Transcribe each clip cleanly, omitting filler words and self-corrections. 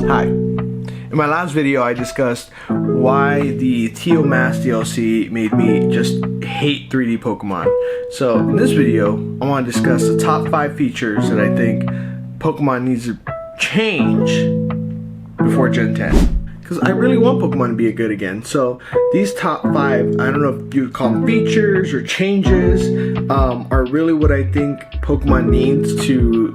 Hi. In my last video I discussed why the Teal Mask DLC made me just hate 3D Pokemon. So in this video I want to discuss the top 5 features that I think Pokemon needs to change before Gen 10. Because I really want Pokemon to be good again. So these top 5, I don't know if you would call them features or changes, are really what I think Pokemon needs to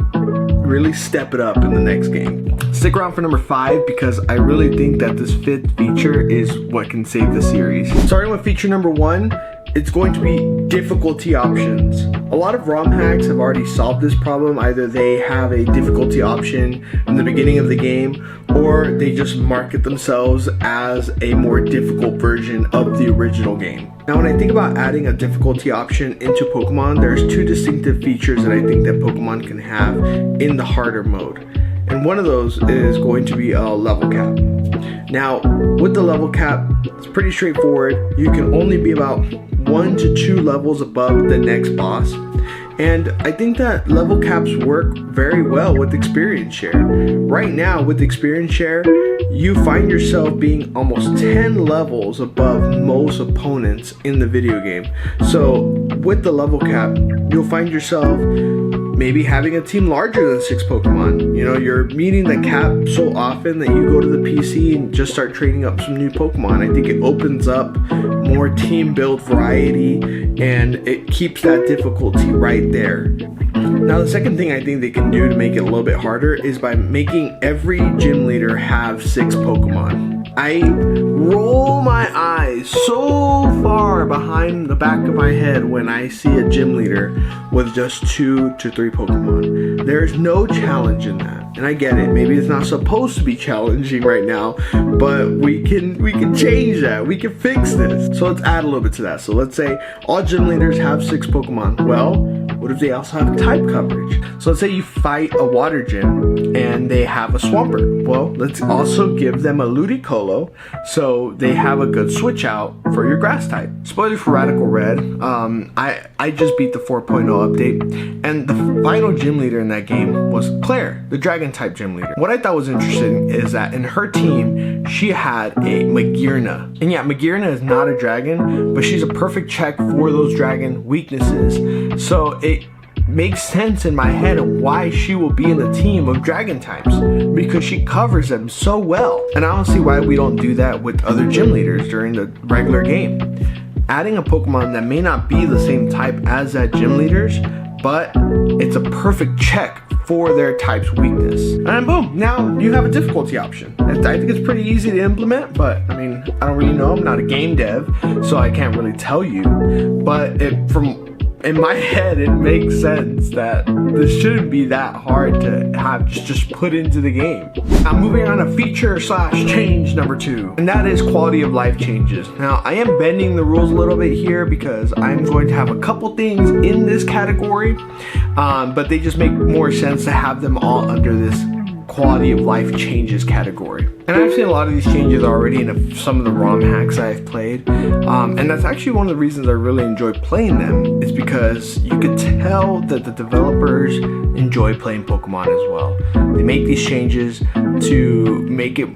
really step it up in the next game. Stick around for number 5 because I really think that this 5th feature is what can save the series. Starting with feature number 1, it's going to be difficulty options. A lot of ROM hacks have already solved this problem. Either they have a difficulty option in the beginning of the game, or they just market themselves as a more difficult version of the original game. Now when I think about adding a difficulty option into Pokemon, there's 2 distinctive features that I think that Pokemon can have in the harder mode. And one of those is going to be a level cap. Now with the level cap, it's pretty straightforward. You can only be about 1 to 2 levels above the next boss. And I think that level caps work very well with experience share. Right now with experience share, you find yourself being almost 10 levels above most opponents in the video game. So with the level cap, you'll find yourself maybe having a team larger than 6 Pokemon. You know, you're meeting the cap so often that you go to the PC and just start training up some new Pokemon. I think it opens up more team build variety and it keeps that difficulty right there. Now the second thing I think they can do to make it a little bit harder is by making every gym leader have 6 Pokemon. I roll my eyes so far behind the back of my head when I see a gym leader with just 2 to 3 Pokemon. There's no challenge in that. And I get it, maybe it's not supposed to be challenging right now, but we can change that. We can fix this. So let's add a little bit to that. So let's say all gym leaders have 6 Pokemon. Well, what if they also have type coverage? So let's say you fight a water gym and they have a Swampert. Well, let's also give them a Ludicolo so they have a good switch out for your grass type. Spoiler for Radical Red, I just beat the 4.0 update, and the final gym leader in that game was Claire, the dragon type gym leader. What I thought was interesting is that in her team, she had a Magearna. And yeah, Magearna is not a dragon, but she's a perfect check for those dragon weaknesses. So it makes sense in my head of why she will be in the team of dragon types, because she covers them so well. And I don't see why we don't do that with other gym leaders during the regular game. Adding a Pokemon that may not be the same type as that gym leader's, but it's a perfect check for their type's weakness. And boom, now you have a difficulty option. I think it's pretty easy to implement, but I mean, I don't really know. I'm not a game dev, so I can't really tell you. But in my head, it makes sense that this shouldn't be that hard to have just put into the game. Now moving on to feature / change number 2, and that is quality of life changes. Now I am bending the rules a little bit here because I'm going to have a couple things in this category, but they just make more sense to have them all under this quality of life changes category. And I've seen a lot of these changes already in some of the ROM hacks I've played, and that's actually one of the reasons I really enjoy playing them, is because you could tell that the developers enjoy playing Pokemon as well. They make these changes to make it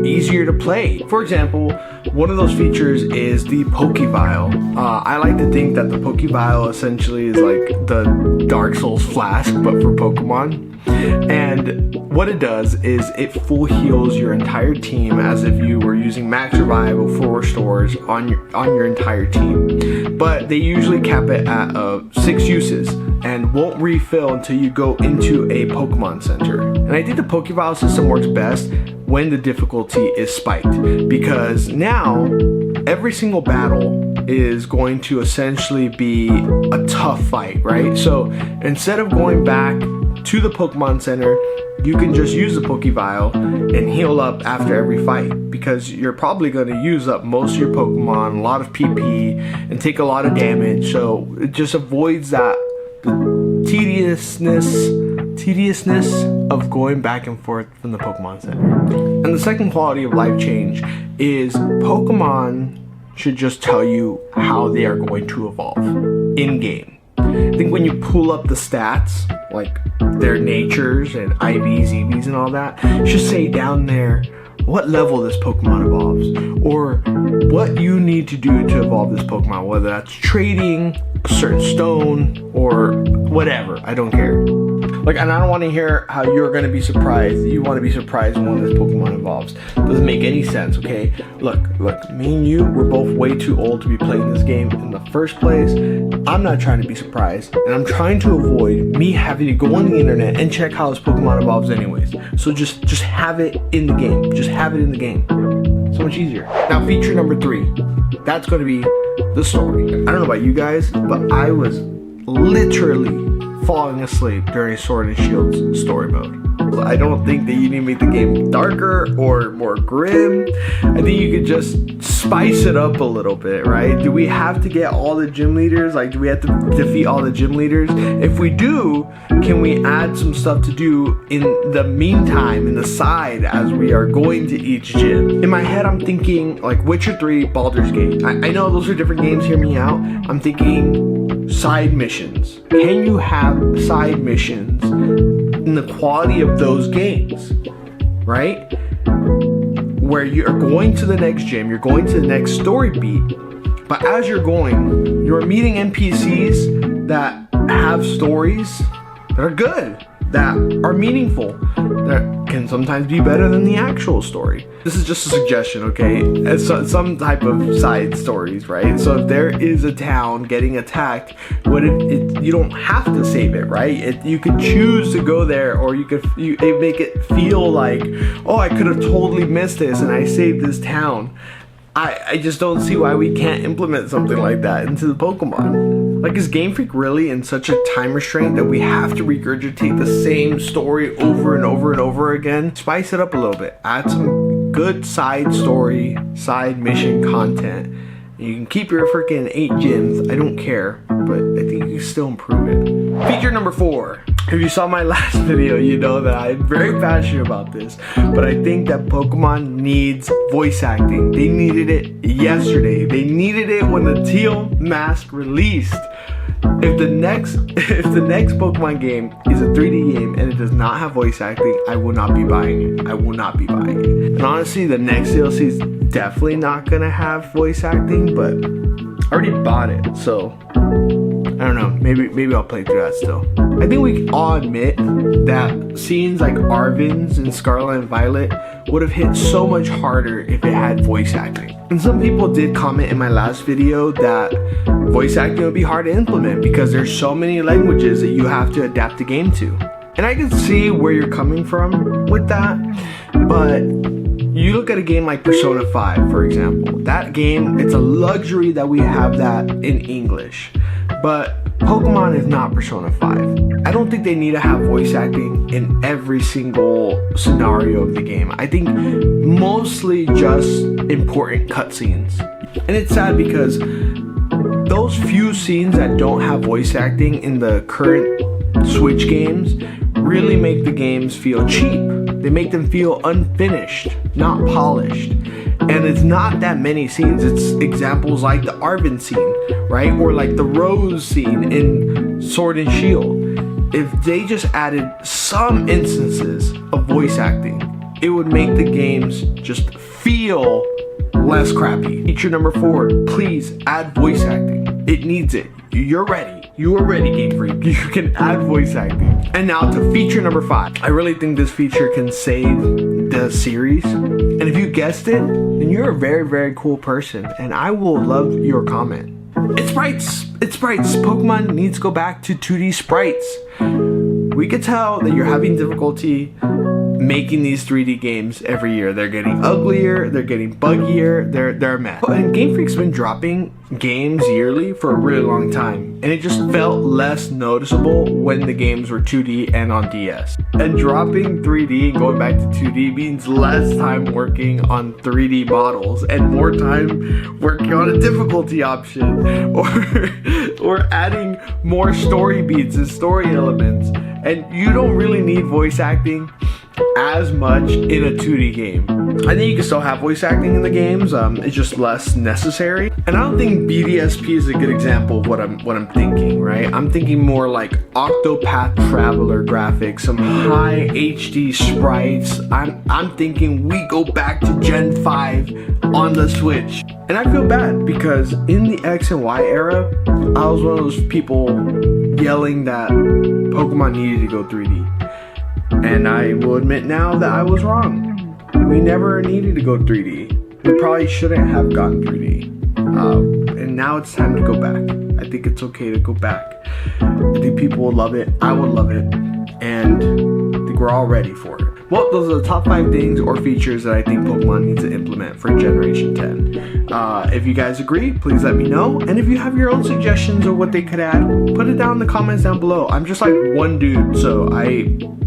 easier to play. For example, one of those features is the Pokevial. I like to think that the Pokevial essentially is like the Dark Souls flask, but for Pokemon. And what it does is it full heals your entire team as if you were using max revival full restores on your entire team. But they usually cap it at 6 uses and won't refill until you go into a Pokemon Center. And I think the Pokevial system works best when the difficulty is spiked, because now every single battle is going to essentially be a tough fight, right? So instead of going back to the Pokemon Center, you can just use the Pokevial and heal up after every fight, because you're probably going to use up most of your Pokemon, a lot of PP, and take a lot of damage. So it just avoids that tediousness of going back and forth from the Pokemon Center. And the second quality of life change is Pokemon should just tell you how they are going to evolve in game. I think when you pull up the stats, like their natures and IVs, EVs, and all that, it should say down there what level this Pokemon evolves, or what you need to do to evolve this Pokemon, whether that's trading a certain stone or whatever. I don't care. Like, and I don't want to hear how you're going to be surprised. You want to be surprised when this Pokemon evolves. Doesn't make any sense, okay? Look, me and you, we're both way too old to be playing this game in the first place. I'm not trying to be surprised, and I'm trying to avoid me having to go on the internet and check how this Pokemon evolves anyways. So just have it in the game. Just have it in the game. So much easier. Now, feature number 3. That's going to be the story. I don't know about you guys, but I was literally falling asleep during Sword and Shield's story mode. I don't think that you need to make the game darker or more grim. I think you could just spice it up a little bit, right? Do we have to get all the gym leaders? Like, do we have to defeat all the gym leaders? If we do, can we add some stuff to do in the meantime, in the side, as we are going to each gym? In my head, I'm thinking like Witcher 3, Baldur's Gate. I know those are different games, hear me out. I'm thinking side missions. Can you have side missions in the quality of those games, right? Where you're going to the next gym, you're going to the next story beat, but as you're going, you're meeting NPCs that have stories that are good, that are meaningful, that can sometimes be better than the actual story. This is just a suggestion, okay? It's some type of side stories, right? So if there is a town getting attacked, what if you don't have to save it, right? You could choose to go there, or you make it feel like, oh, I could have totally missed this and I saved this town. I just don't see why we can't implement something like that into the Pokemon. Like, is Game Freak really in such a time restraint that we have to regurgitate the same story over and over and over again? Spice it up a little bit. Add some good side story, side mission content. You can keep your freaking 8 gyms. I don't care, but I think you can still improve it. Feature number 4. If you saw my last video, you know that I'm very passionate about this, but I think that Pokemon needs voice acting. They needed it yesterday. They needed it when the Teal mask released. If the next Pokemon game is a 3D game and it does not have voice acting, I will not be buying it. I will not be buying it. And honestly, the next DLC is definitely not gonna have voice acting, but I already bought it, so I don't know, maybe I'll play through that still. I think we can all admit that scenes like Arven's in Scarlet and Violet would have hit so much harder if it had voice acting. And some people did comment in my last video that voice acting would be hard to implement because there's so many languages that you have to adapt the game to. And I can see where you're coming from with that, but you look at a game like Persona 5, for example. That game, it's a luxury that we have that in English. But Pokemon is not Persona 5. I don't think they need to have voice acting in every single scenario of the game. I think mostly just important cutscenes. And it's sad because those few scenes that don't have voice acting in the current Switch games really make the games feel cheap. They make them feel unfinished, not polished. And it's not that many scenes. It's examples like the Arven scene, right? Or like the Rose scene in Sword and Shield. If they just added some instances of voice acting, it would make the games just feel less crappy. Feature number 4, please add voice acting. It needs it. You're ready. You are ready, Game Freak. You can add voice acting. And now to feature number 5. I really think this feature can save the series. And if you guessed it, then you're a very, very cool person. And I will love your comment. It's sprites. It's sprites. Pokemon needs to go back to 2D sprites. We could tell that you're having difficulty making these 3D games every year. They're getting uglier, they're getting buggier, they're a mess. And Game Freak's been dropping games yearly for a really long time, and it just felt less noticeable when the games were 2D and on DS. And dropping 3D and going back to 2D means less time working on 3D models and more time working on a difficulty option or adding more story beats and story elements. And you don't really need voice acting as much in a 2D game. I think you can still have voice acting in the games, it's just less necessary. And I don't think BDSP is a good example of what I'm thinking, right? I'm thinking more like Octopath Traveler graphics, some high HD sprites. I'm thinking we go back to Gen 5 on the Switch. And I feel bad because in the X and Y era, I was one of those people yelling that Pokemon needed to go 3D. And I will admit now that I was wrong. We never needed to go 3D. We probably shouldn't have gotten 3D. And now it's time to go back. I think it's okay to go back. I think people will love it. I will love it. And I think we're all ready for it. Well, those are the top 5 things or features that I think Pokemon needs to implement for Generation 10. If you guys agree, please let me know. And if you have your own suggestions of what they could add, put it down in the comments down below. I'm just like one dude, so I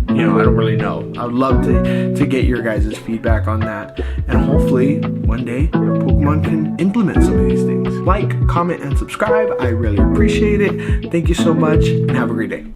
don't really know. I would love to get your guys' feedback on that. And hopefully, one day, Pokemon can implement some of these things. Like, comment, and subscribe. I really appreciate it. Thank you so much, and have a great day.